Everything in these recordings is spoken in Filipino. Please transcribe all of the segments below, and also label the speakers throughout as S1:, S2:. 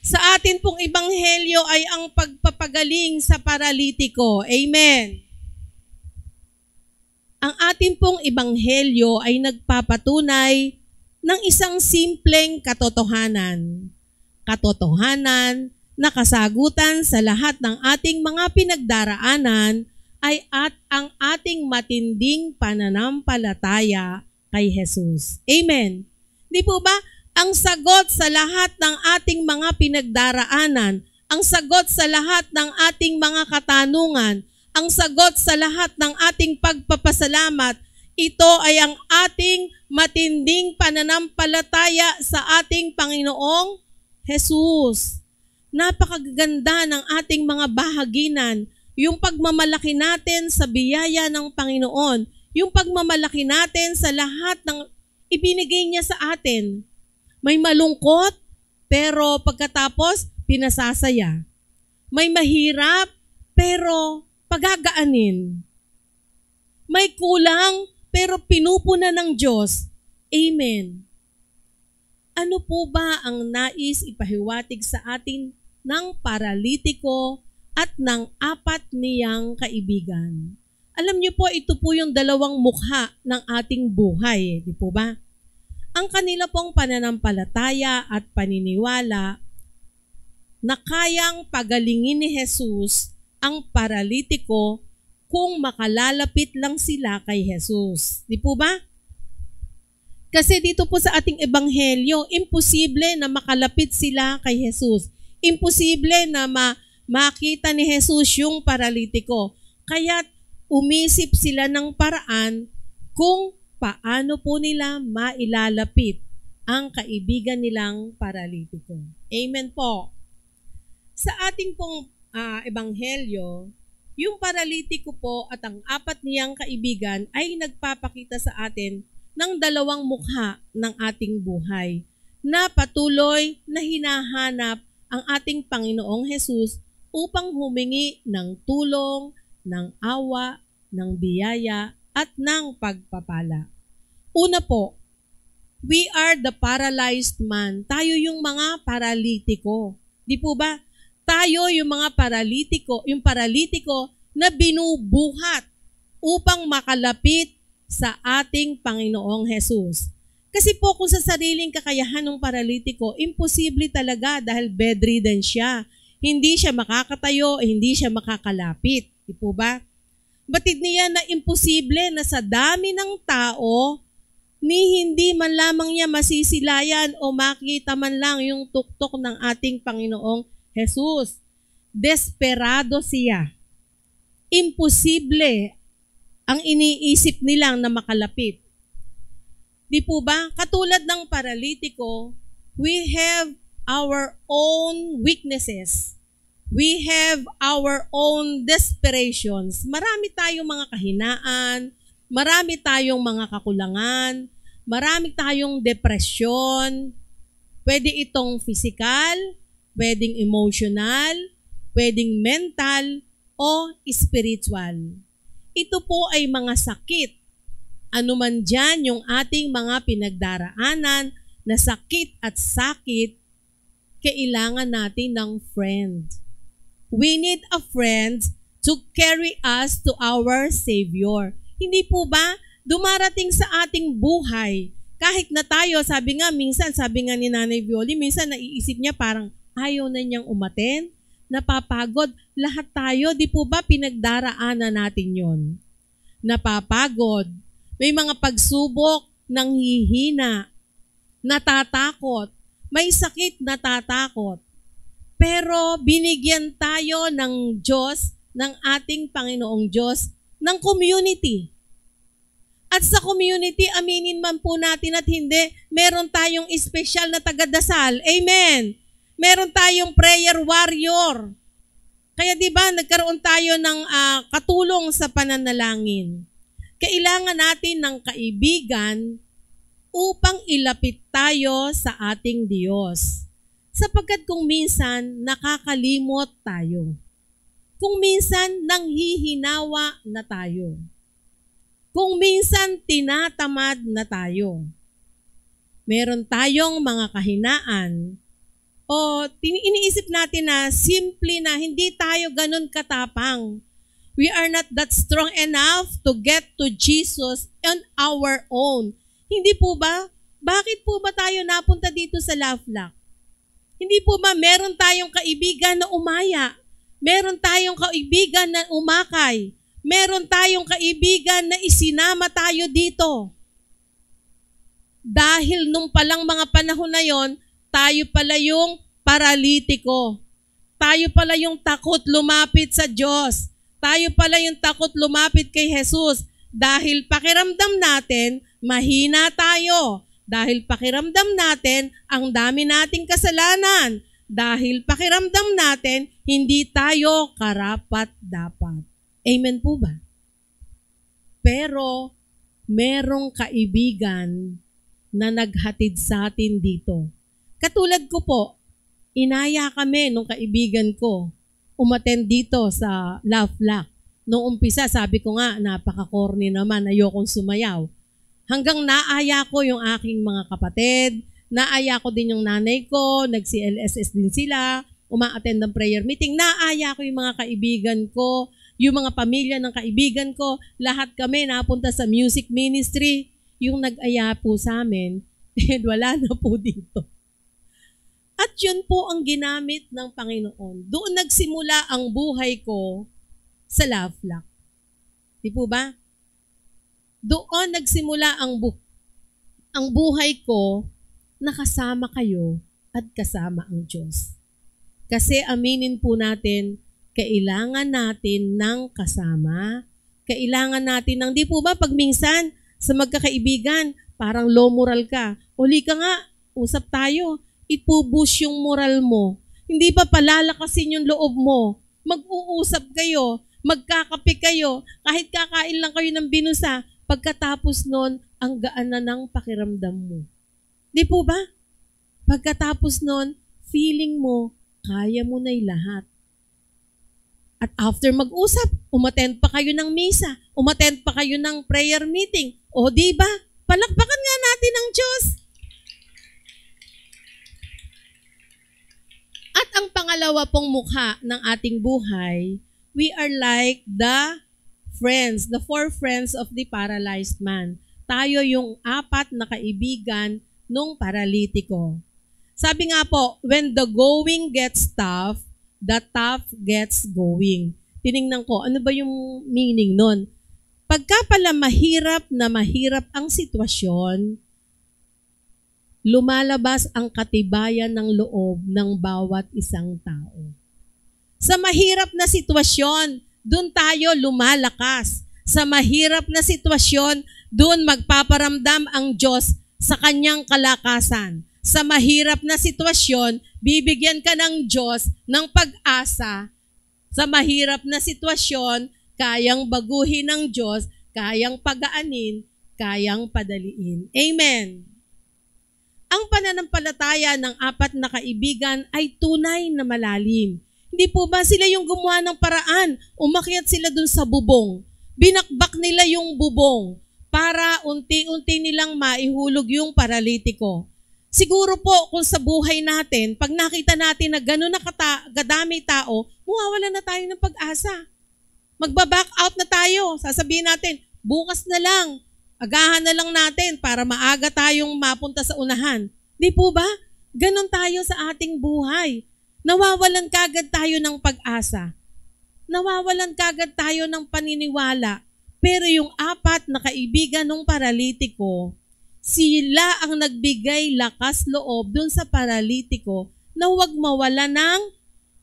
S1: Sa atin pong ebanghelyo ay ang pagpapagaling sa paralitiko. Amen. Ang atin pong ebanghelyo ay nagpapatunay ng isang simpleng katotohanan. Katotohanan na kasagutan sa lahat ng ating mga pinagdaraanan ay ang ating matinding pananampalataya kay Jesus. Amen. Di po ba? Ang sagot sa lahat ng ating mga pinagdaraanan, ang sagot sa lahat ng ating mga katanungan, ang sagot sa lahat ng ating pagpapasalamat, ito ay ang ating matinding pananampalataya sa ating Panginoong Jesus. Napakaganda ng ating mga bahaginan, yung pagmamalaki natin sa biyaya ng Panginoon, yung pagmamalaki natin sa lahat ng ibinigay niya sa atin. May malungkot, pero pagkatapos, pinasasaya. May mahirap, pero pagagaanin. May kulang, pero pinupuna ng Diyos. Amen. Ano po ba ang nais ipahiwatig sa atin ng paralitiko at ng apat niyang kaibigan? Alam niyo po, ito po yung dalawang mukha ng ating buhay, di po ba? Ang kanila pong pananampalataya at paniniwala na kayang pagalingin ni Jesus ang paralitiko kung makalalapit lang sila kay Jesus. Di po ba? Kasi dito po sa ating ebanghelyo, imposible na makalapit sila kay Jesus. Imposible na makita ni Jesus yung paralitiko. Kaya umisip sila ng paraan kung paano po nila mailalapit ang kaibigan nilang paralitiko. Amen po. Sa ating pong ebanghelyo, yung paralitiko po at ang apat niyang kaibigan ay nagpapakita sa atin ng dalawang mukha ng ating buhay na patuloy na hinahanap ang ating Panginoong Jesus upang humingi ng tulong, ng awa, ng biyaya at ng pagpapala. Una po, we are the paralyzed man. Tayo yung mga paralitiko. Di po ba? Tayo yung mga yung paralitiko na binubuhat upang makalapit sa ating Panginoong Jesus. Kasi po kung sa sariling kakayahan ng paralitiko, imposible talaga dahil bedridden siya. Hindi siya makakatayo, hindi siya makakalapit. Di po ba? Batid niya na imposible na sa dami ng tao, ni hindi man lamang niya masisilayan o makita man lang yung tuktok ng ating Panginoong Jesus. Desperado siya. Imposible ang iniisip nilang na makalapit. Di po ba? Katulad ng paralitiko, we have our own weaknesses. We have our own desperations. Marami tayong mga kahinaan, marami tayong mga kakulangan, marami tayong depresyon. Pwede itong physical, pwedeng emotional, pwedeng mental, o spiritual. Ito po ay mga sakit. Ano man dyan yung ating mga pinagdaraanan na sakit at sakit, kailangan natin ng friend. We need a friend to carry us to our Savior. Hindi po ba dumarating sa ating buhay, kahit na tayo, sabi nga ni Nanay Violi, minsan naiisip niya parang ayaw na niyang umaten, napapagod. Lahat tayo, di po ba pinagdaraanan natin yon? Napapagod. May mga pagsubok, nanghihina, natatakot, may sakit, natatakot. Pero binigyan tayo ng Diyos, ng ating Panginoong Diyos, ng community. At sa community, aminin man po natin at hindi, meron tayong espesyal na tagadasal. Amen! Meron tayong prayer warrior. Kaya di ba nagkaroon tayo ng katulong sa pananalangin. Kailangan natin ng kaibigan upang ilapit tayo sa ating Diyos. Sapagkat kung minsan nakakalimot tayo. Kung minsan nanghihinawa na tayo. Kung minsan tinatamad na tayo. Meron tayong mga kahinaan o o iniisip natin na simple na hindi tayo ganun katapang. We are not that strong enough to get to Jesus on our own. Hindi po ba? Bakit po ba tayo napunta dito sa Laughlak? Hindi po ba meron tayong kaibigan na umaya? Meron tayong kaibigan na umakay? Meron tayong kaibigan na isinama tayo dito? Dahil nung palang mga panahon na yon, tayo pala yung paralitiko. Tayo pala yung takot lumapit sa Diyos. Tayo pala yung takot lumapit kay Jesus. Dahil pakiramdam natin, mahina tayo. Dahil pakiramdam natin, ang dami nating kasalanan. Dahil pakiramdam natin, hindi tayo karapat-dapat. Amen po ba? Pero, merong kaibigan na naghatid sa atin dito. Katulad ko po, inaya kami nung kaibigan ko umattend dito sa Laughlak. Noong umpisa, sabi ko nga, napaka-corny naman, ayokong sumayaw. Hanggang naaya ko yung aking mga kapatid, naaya ko din yung nanay ko, nag-CLSS din sila, uma-attend ng prayer meeting, naaya ko yung mga kaibigan ko, yung mga pamilya ng kaibigan ko, lahat kami napunta sa music ministry. Yung nag-aya po sa amin, wala na po dito. At yun po ang ginamit ng Panginoon. Doon nagsimula ang buhay ko sa Laughlak. Di po ba? Doon nagsimula ang buhay ko na kasama kayo at kasama ang Diyos. Kasi aminin po natin, kailangan natin ng kasama. Kailangan natin ng, di po ba, pag minsan sa magkakaibigan, parang low moral ka. Uli ka nga, usap tayo. Ipuboost yung moral mo. Hindi pa palalakasin yung loob mo. Mag-uusap kayo, magkakape kayo, kahit kakain lang kayo ng binusa, pagkatapos nun, ang gaan na ng pakiramdam mo. Di po ba? Pagkatapos nun, feeling mo, kaya mo na'y lahat. At after mag-usap, umattend pa kayo ng misa, umattend pa kayo ng prayer meeting. O di ba? Palakpakan nga natin ang Diyos. At ang pangalawa pong mukha ng ating buhay, we are like the friends, the 4 friends of the paralyzed man. Tayo yung 4 na kaibigan nung paralitiko. Sabi nga po, when the going gets tough, the tough gets going. Tiningnan ko, ano ba yung meaning nun? Pagka pala mahirap ang sitwasyon, lumalabas ang katibayan ng loob ng bawat isang tao. Sa mahirap na sitwasyon, doon tayo lumalakas. Sa mahirap na sitwasyon, doon magpaparamdam ang Diyos sa kanyang kalakasan. Sa mahirap na sitwasyon, bibigyan ka ng Diyos ng pag-asa. Sa mahirap na sitwasyon, kayang baguhin ng Diyos, kayang pagaanin, kayang padaliin. Amen. Ang pananampalataya ng 4 na kaibigan ay tunay na malalim. Hindi po ba sila yung gumawa ng paraan? Umakyat sila dun sa bubong. Binakbak nila yung bubong para unti-unti nilang maihulog yung paralitiko. Siguro po kung sa buhay natin, pag nakita natin na gano'n na kadami tao, mawawala na tayo ng pag-asa. Magba-back out na tayo. Sasabihin natin, bukas na lang. Agahan na lang natin para maaga tayong mapunta sa unahan. Di po ba? Ganon tayo sa ating buhay. Nawawalan kagad tayo ng pag-asa. Nawawalan kagad tayo ng paniniwala. Pero yung 4 na kaibigan ng paralitiko, sila ang nagbigay lakas loob dun sa paralitiko na huwag mawala ng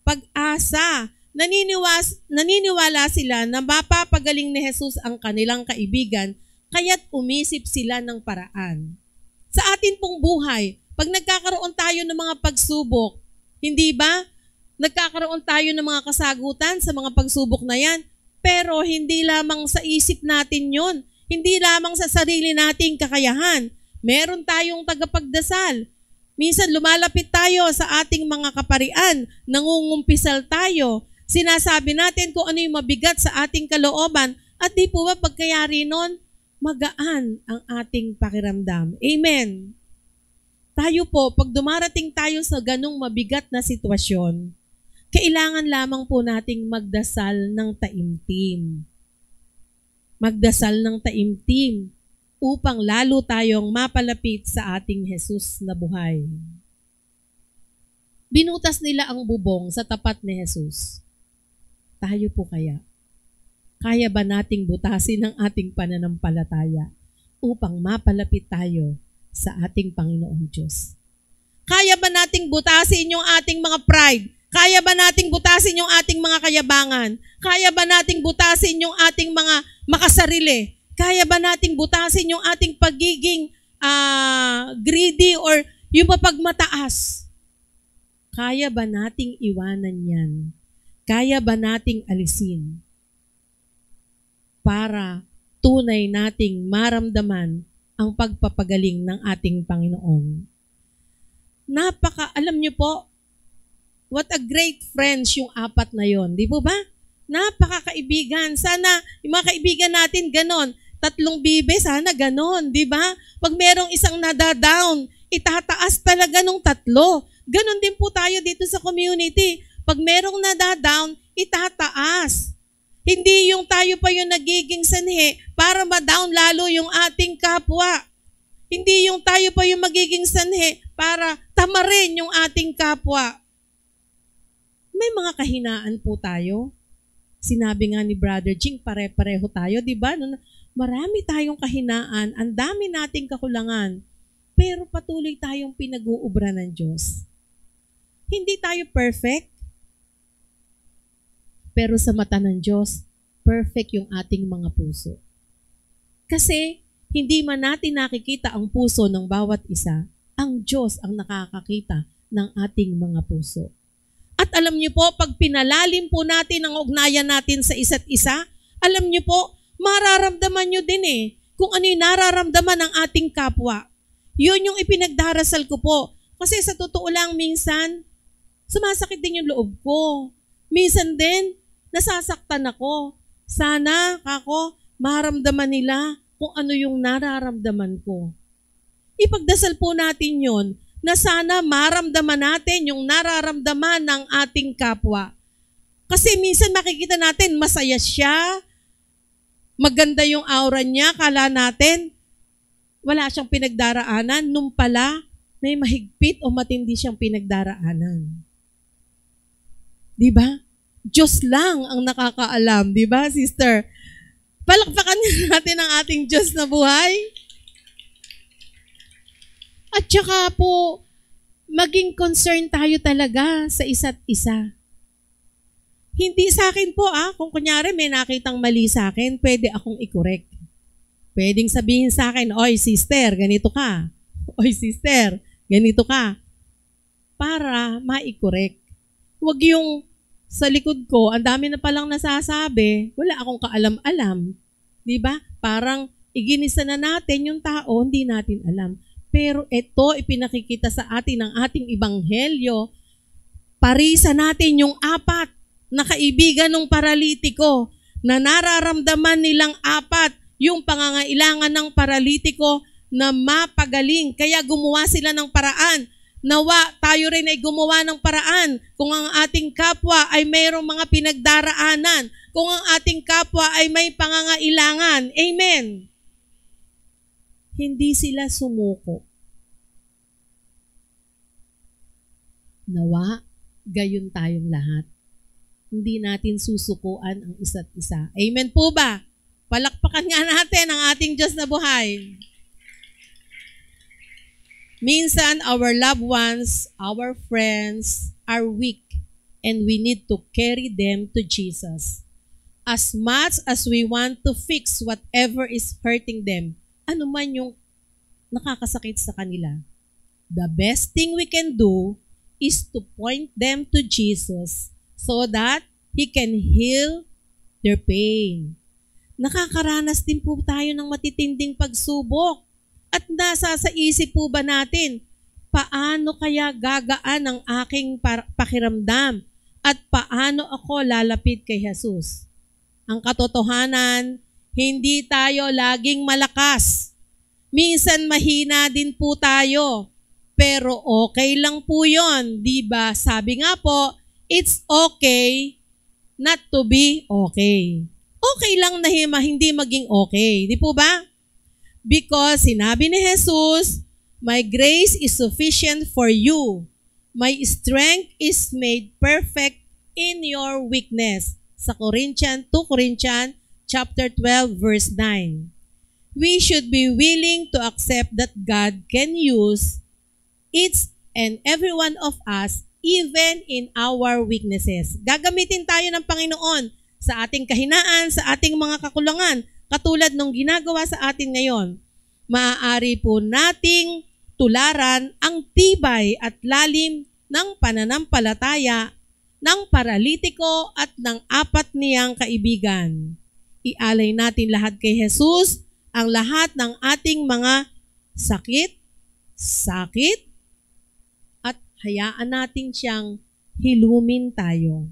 S1: pag-asa. Naniniwala sila na mapapagaling ni Jesus ang kanilang kaibigan, kaya't umisip sila ng paraan. Sa atin pong buhay, pag nagkakaroon tayo ng mga pagsubok, hindi ba? Nagkakaroon tayo ng mga kasagutan sa mga pagsubok na yan, pero hindi lamang sa isip natin yon, hindi lamang sa sarili nating kakayahan. Meron tayong tagapagdasal. Minsan lumalapit tayo sa ating mga kaparian, nangungumpisal tayo, sinasabi natin kung ano yung mabigat sa ating kalooban, at di po ba pagkayari nun, magaan ang ating pakiramdam. Amen. Tayo po, pag dumarating tayo sa ganong mabigat na sitwasyon, kailangan lamang po nating magdasal ng taimtim. Magdasal ng taimtim upang lalo tayong mapalapit sa ating Jesus na buhay. Binutas nila ang bubong sa tapat ni Jesus. Tayo po kaya? Kaya ba nating butasin ang ating pananampalataya upang mapalapit tayo sa ating Panginoong Diyos? Kaya ba nating butasin yung ating mga pride? Kaya ba nating butasin yung ating mga kayabangan? Kaya ba nating butasin yung ating mga makasarili? Kaya ba nating butasin yung ating pagiging greedy or yung mapagmataas? Kaya ba nating iwanan yan? Kaya ba nating alisin para tunay nating maramdaman ang pagpapagaling ng ating Panginoon? Alam niyo po, what a great friends yung apat na yon, di po ba? Napakakaibigan. Sana yung mga kaibigan natin ganon. 3 bibe, sana ganon, di ba? Pag merong isang nadadown, itataas talaga nung 3. Ganon din po tayo dito sa community. Pag merong nadadown, itataas. Hindi yung tayo pa yung nagiging sanhi para ma-down lalo yung ating kapwa. Hindi yung tayo pa yung magiging sanhi para tamarin yung ating kapwa. May mga kahinaan po tayo. Sinabi nga ni Brother Jing, pare-pareho tayo, di ba? Marami tayong kahinaan, ang dami nating kakulangan, pero patuloy tayong pinag-uubra ng Diyos. Hindi tayo perfect, pero sa mata ng Diyos, perfect yung ating mga puso. Kasi hindi man natin nakikita ang puso ng bawat isa, ang Diyos ang nakakakita ng ating mga puso. At alam niyo po, pag pinalalim po natin ang ugnayan natin sa isa't isa, alam niyo po, mararamdaman niyo din kung ano yung nararamdaman ng ating kapwa. Yun yung ipinagdarasal ko po. Kasi sa totoo lang, minsan, sumasakit din yung loob ko. Minsan din, nasasaktan ako. Sana, maramdaman nila kung ano yung nararamdaman ko. Ipagdasal po natin yon na sana maramdaman natin yung nararamdaman ng ating kapwa. Kasi minsan makikita natin, masaya siya, maganda yung aura niya, kala natin, wala siyang pinagdaraanan, nung pala, may mahigpit o matindi siyang pinagdaraanan. Diba? Diyos lang ang nakakaalam, diba, sister? Palakpakan natin ang ating Diyos na buhay. At saka po, maging concern tayo talaga sa isa't isa. Hindi sa akin po kung kunyari may nakitang mali sa akin, pwede akong i-correct. Pwedeng sabihin sa akin, oy sister, ganito ka. Oy sister, ganito ka. Para ma-correct. Huwag yung sa likod ko, ang dami na palang nasasabi, wala akong kaalam-alam. Diba? Parang iginisa na natin yung tao, hindi natin alam. Pero ito, ipinakikita sa atin ng ating ebanghelyo, parisa natin yung 4 na kaibigan ng paralitiko na nararamdaman nilang 4 yung pangangailangan ng paralitiko na mapagaling. Kaya gumawa sila ng paraan. Nawa, tayo rin ay gumawa ng paraan. Kung ang ating kapwa ay mayroong mga pinagdaraanan, kung ang ating kapwa ay may pangangailangan. Amen. Hindi sila sumuko. Nawa, gayon tayong lahat. Hindi natin susukuan ang isa't isa. Amen po ba? Palakpakan nga natin ang ating Diyos na buhay. Minsan, our loved ones, our friends are weak and we need to carry them to Jesus. As much as we want to fix whatever is hurting them, ano man yung nakakasakit sa kanila, the best thing we can do is to point them to Jesus so that He can heal their pain. Nakakaranas din po tayo ng matitinding pagsubok. At nasa sa isip po ba natin, paano kaya gagaan ang aking pakiramdam? At paano ako lalapit kay Jesus? Ang katotohanan, hindi tayo laging malakas. Minsan mahina din po tayo. pero okay lang po yun. Diba? Sabi nga po, it's okay not to be okay. Okay lang na hindi maging okay. Di po ba? Because sinabi ni Jesus, my grace is sufficient for you. My strength is made perfect in your weakness. Sa 2 Corinthians chapter 12 verse 9. We should be willing to accept that God can use each and every one of us even in our weaknesses. Gagamitin tayo ng Panginoon sa ating kahinaan, sa ating mga kakulangan, katulad ng ginagawa sa atin ngayon. Maaari po nating tularan ang tibay at lalim ng pananampalataya ng paralitiko at ng 4 niyang kaibigan. Ialay natin lahat kay Jesus ang lahat ng ating mga sakit, at hayaan natin siyang hilumin tayo.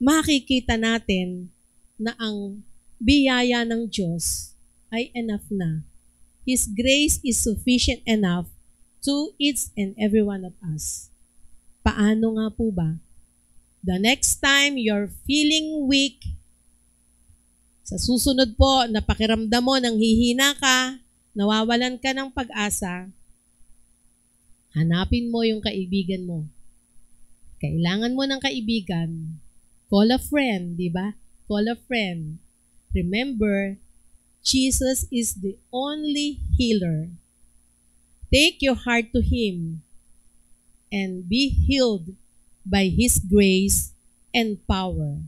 S1: Makikita natin na ang biyaya ng Diyos ay enough na. His grace is sufficient enough to each and every one of us. Paano nga po ba? The next time you're feeling weak, sa susunod po, napakiramdam mo nang hihina ka, nawawalan ka ng pag-asa, hanapin mo yung kaibigan mo. Kailangan mo ng kaibigan. Call a friend, di ba? Call a friend. Remember, Jesus is the only healer. Take your heart to Him and be healed by His grace and power.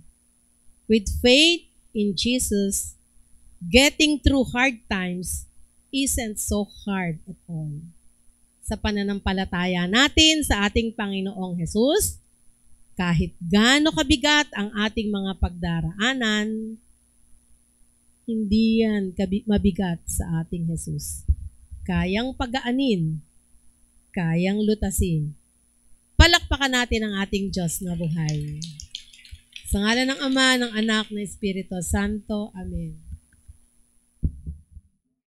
S1: With faith in Jesus, getting through hard times isn't so hard at all. Sa pananampalataya natin sa ating Panginoong Jesus, kahit gaano kabigat ang ating mga pagdaraanan, hindi yan mabigat sa ating Jesus. Kayang pagaanin, kayang lutasin. Palakpakan natin ang ating Diyos na buhay. Sa ngalan ng Ama, ng Anak, ng Espiritu Santo. Amen.